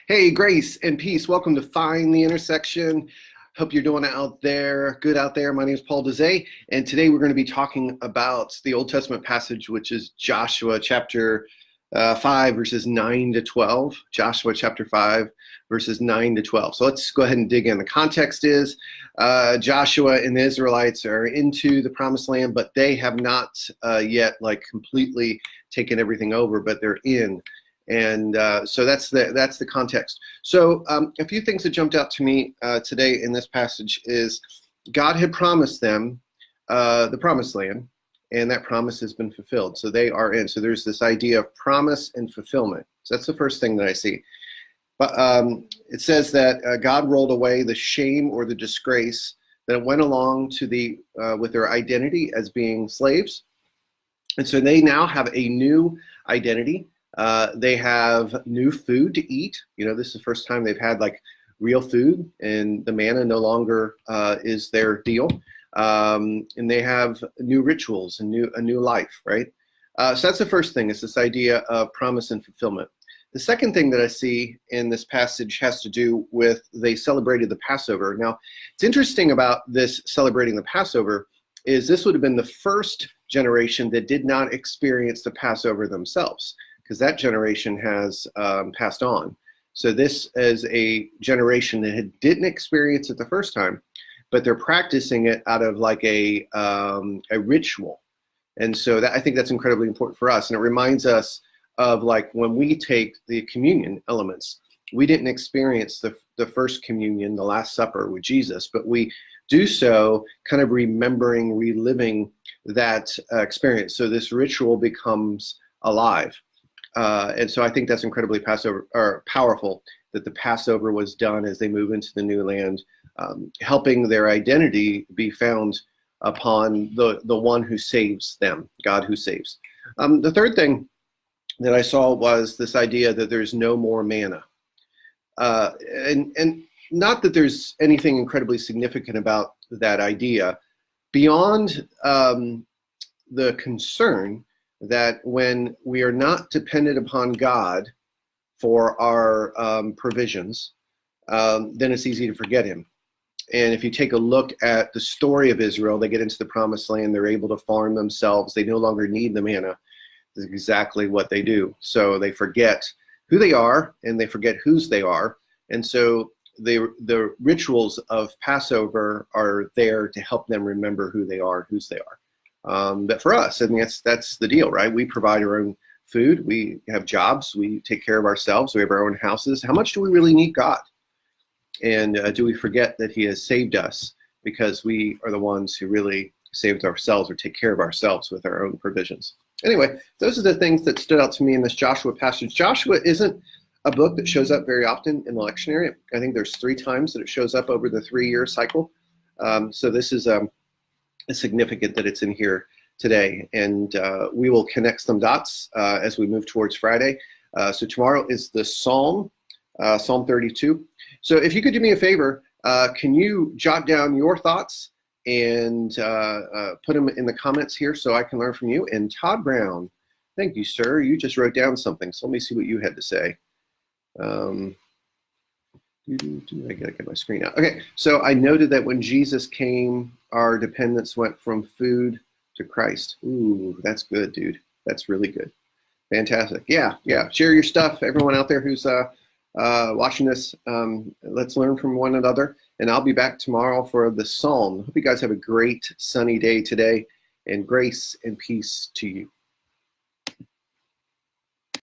Hey, grace and peace. Welcome to Find the Intersection. Hope you're doing good out there. My name is Paul Dezay, and today we're going to be talking about the Old Testament passage, which is Joshua chapter 5, verses 9 to 12. Joshua chapter 5, verses 9 to 12. So let's go ahead and dig in. The context is Joshua and the Israelites are into the promised land, but they have not yet completely taken everything over, but they're in. And so that's the context. So a few things that jumped out to me today in this passage is God had promised them the promised land, and that promise has been fulfilled. So they are in. So there's this idea of promise and fulfillment. So that's the first thing that I see. But it says that God rolled away the shame or the disgrace that went along to with their identity as being slaves. And so they now have a new identity. They have new food to eat. This is the first time they've had real food, and the manna no longer is their deal. And they have new rituals and a new life, right? So that's the first thing, is this idea of promise and fulfillment. The second thing that I see in this passage has to do with they celebrated the Passover. Now, it's interesting about this celebrating the Passover is this would have been the first generation that did not experience the Passover themselves, because that generation has passed on. So this is a generation that didn't experience it the first time, but they're practicing it out of a ritual. And so I think that's incredibly important for us. And it reminds us of when we take the communion elements, we didn't experience the first communion, the Last Supper with Jesus, but we do so kind of reliving that experience. So this ritual becomes alive. And so I think that's incredibly powerful that the Passover was done as they move into the new land, helping their identity be found upon the one who saves them, God who saves. The third thing that I saw was this idea that there's no more manna. And not that there's anything incredibly significant about that idea, beyond the concern that when we are not dependent upon God for our provisions, then it's easy to forget him. And if you take a look at the story of Israel, they get into the promised land, they're able to farm themselves, they no longer need the manna. That's exactly what they do. So they forget who they are and they forget whose they are. And so the rituals of Passover are there to help them remember who they are, whose they are. But for us, I mean, that's the deal, right? We provide our own food. We have jobs. We take care of ourselves. We have our own houses. How much do we really need God? And do we forget that he has saved us because we are the ones who really saved ourselves or take care of ourselves with our own provisions? Anyway, those are the things that stood out to me in this Joshua passage. Joshua isn't a book that shows up very often in the lectionary. I think there's 3 times that it shows up over the 3-year cycle. So this is it's significant that it's in here today, and we will connect some dots as we move towards Friday. So tomorrow is the Psalm 32. So if you could do me a favor, can you jot down your thoughts and put them in the comments here so I can learn from you? And Todd Brown, thank you, sir. You just wrote down something, so let me see what you had to say. I gotta get my screen out. Okay, so I noted that when Jesus came, our dependence went from food to Christ. Ooh, that's good, dude. That's really good. Fantastic. Yeah. Share your stuff. Everyone out there who's watching this, let's learn from one another. And I'll be back tomorrow for the Psalm. Hope you guys have a great sunny day today, and grace and peace to you.